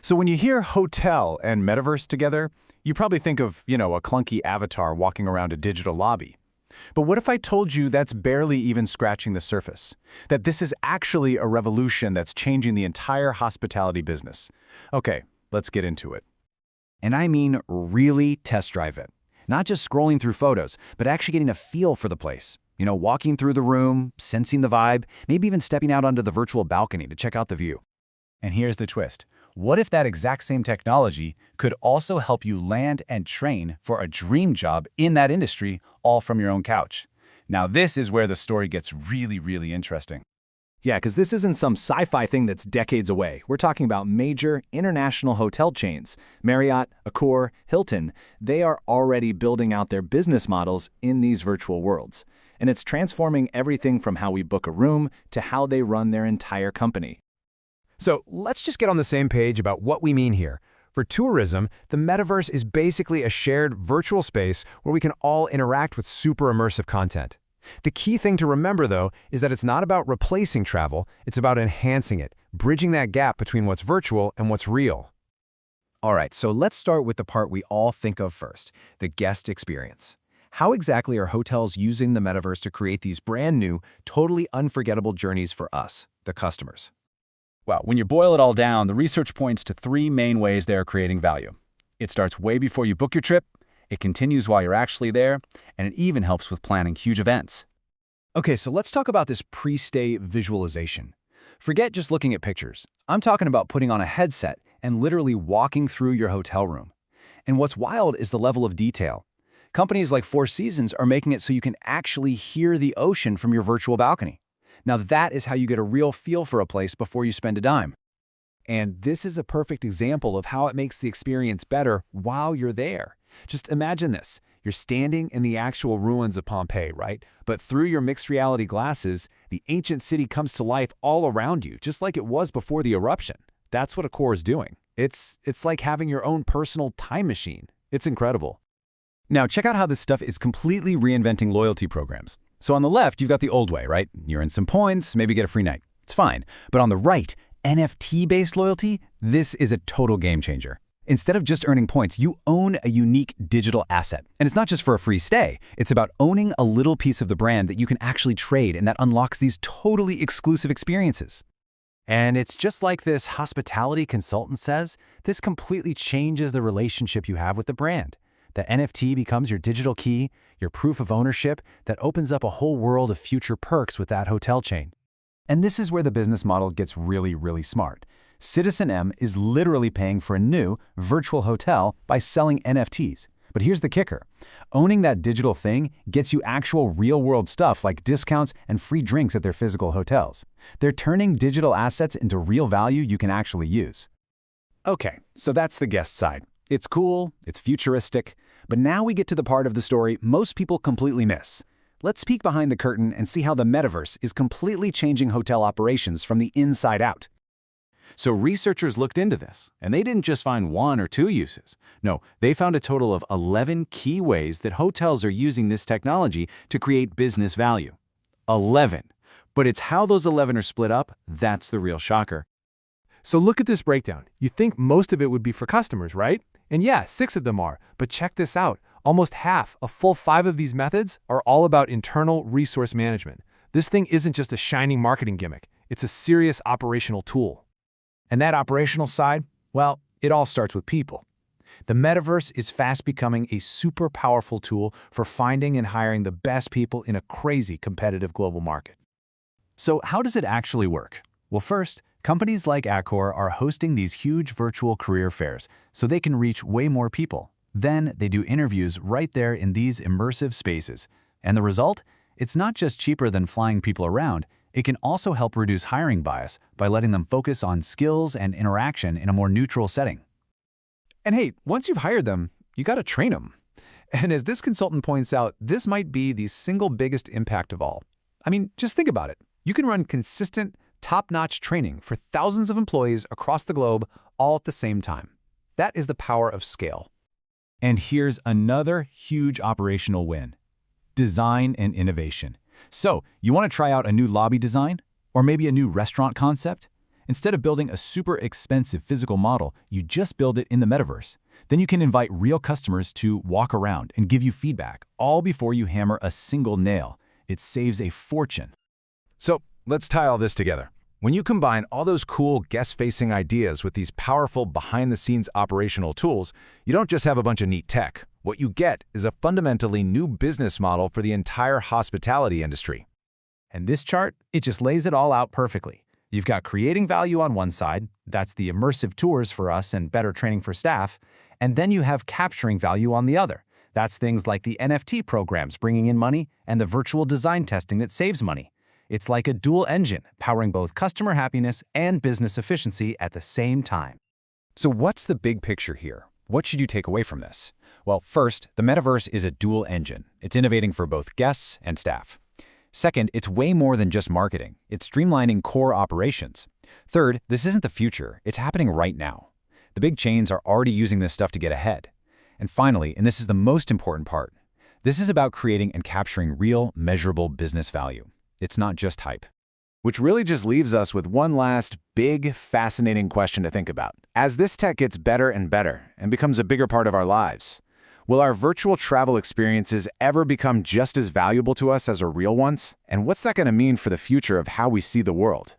So when you hear hotel and metaverse together, you probably think of, a clunky avatar walking around a digital lobby. But what if I told you that's barely even scratching the surface? That this is actually a revolution that's changing the entire hospitality business. Okay, let's get into it. And I mean really test drive it. Not just scrolling through photos, but actually getting a feel for the place. Walking through the room, sensing the vibe, maybe even stepping out onto the virtual balcony to check out the view. And here's the twist. What if that exact same technology could also help you land and train for a dream job in that industry, all from your own couch? Now this is where the story gets really, really interesting. Yeah, because this isn't some sci-fi thing that's decades away. We're talking about major international hotel chains. Marriott, Accor, Hilton, they are already building out their business models in these virtual worlds. And it's transforming everything from how we book a room to how they run their entire company. So let's just get on the same page about what we mean here. For tourism, the metaverse is basically a shared virtual space where we can all interact with super immersive content. The key thing to remember, though, is that it's not about replacing travel, it's about enhancing it, bridging that gap between what's virtual and what's real. All right, so let's start with the part we all think of first, the guest experience. How exactly are hotels using the metaverse to create these brand new, totally unforgettable journeys for us, the customers? Well, when you boil it all down, the research points to three main ways they are creating value. It starts way before you book your trip, it continues while you're actually there, and it even helps with planning huge events. Okay, so let's talk about this pre-stay visualization. Forget just looking at pictures. I'm talking about putting on a headset and literally walking through your hotel room. And what's wild is the level of detail. Companies like Four Seasons are making it so you can actually hear the ocean from your virtual balcony. Now that is how you get a real feel for a place before you spend a dime. And this is a perfect example of how it makes the experience better while you're there. Just imagine this. You're standing in the actual ruins of Pompeii, right? But through your mixed reality glasses, the ancient city comes to life all around you, just like it was before the eruption. That's what Accor is doing. It's like having your own personal time machine. It's incredible. Now check out how this stuff is completely reinventing loyalty programs. So on the left, you've got the old way, right? You earn some points, maybe get a free night. It's fine. But on the right, NFT-based loyalty, this is a total game changer. Instead of just earning points, you own a unique digital asset. And it's not just for a free stay. It's about owning a little piece of the brand that you can actually trade, and that unlocks these totally exclusive experiences. And it's just like this hospitality consultant says, this completely changes the relationship you have with the brand. The NFT becomes your digital key, your proof of ownership that opens up a whole world of future perks with that hotel chain. And this is where the business model gets really, really smart. Citizen M is literally paying for a new virtual hotel by selling NFTs. But here's the kicker. Owning that digital thing gets you actual real-world stuff like discounts and free drinks at their physical hotels. They're turning digital assets into real value you can actually use. Okay, so that's the guest side. It's cool, it's futuristic, but now we get to the part of the story most people completely miss. Let's peek behind the curtain and see how the metaverse is completely changing hotel operations from the inside out. So researchers looked into this, and they didn't just find one or two uses. No, they found a total of 11 key ways that hotels are using this technology to create business value. 11. But it's how those 11 are split up that's the real shocker. So look at this breakdown. You think most of it would be for customers, right? And yeah, 6 of them are. But check this out. Almost half, a full 5 of these methods, are all about internal resource management. This thing isn't just a shining marketing gimmick. It's a serious operational tool. And that operational side, well, it all starts with people. The metaverse is fast becoming a super powerful tool for finding and hiring the best people in a crazy competitive global market. So how does it actually work? Well, first, companies like Accor are hosting these huge virtual career fairs so they can reach way more people. Then they do interviews right there in these immersive spaces. And the result? It's not just cheaper than flying people around, it can also help reduce hiring bias by letting them focus on skills and interaction in a more neutral setting. And hey, once you've hired them, you got to train them. And as this consultant points out, this might be the single biggest impact of all. I mean, just think about it. You can run consistent, top-notch training for thousands of employees across the globe all at the same time. That is the power of scale. And here's another huge operational win: design and innovation. So, you want to try out a new lobby design? Or maybe a new restaurant concept? Instead of building a super expensive physical model, you just build it in the metaverse. Then you can invite real customers to walk around and give you feedback, all before you hammer a single nail. It saves a fortune. So let's tie all this together. When you combine all those cool guest-facing ideas with these powerful behind-the-scenes operational tools, you don't just have a bunch of neat tech. What you get is a fundamentally new business model for the entire hospitality industry. And this chart, it just lays it all out perfectly. You've got creating value on one side, that's the immersive tours for us and better training for staff, and then you have capturing value on the other. That's things like the NFT programs bringing in money and the virtual design testing that saves money. It's like a dual engine, powering both customer happiness and business efficiency at the same time. So what's the big picture here? What should you take away from this? Well, first, the metaverse is a dual engine. It's innovating for both guests and staff. Second, it's way more than just marketing. It's streamlining core operations. Third, this isn't the future. It's happening right now. The big chains are already using this stuff to get ahead. And finally, and this is the most important part, this is about creating and capturing real, measurable business value. It's not just hype. Which really just leaves us with one last big, fascinating question to think about. As this tech gets better and better and becomes a bigger part of our lives, will our virtual travel experiences ever become just as valuable to us as our real ones? And what's that going to mean for the future of how we see the world?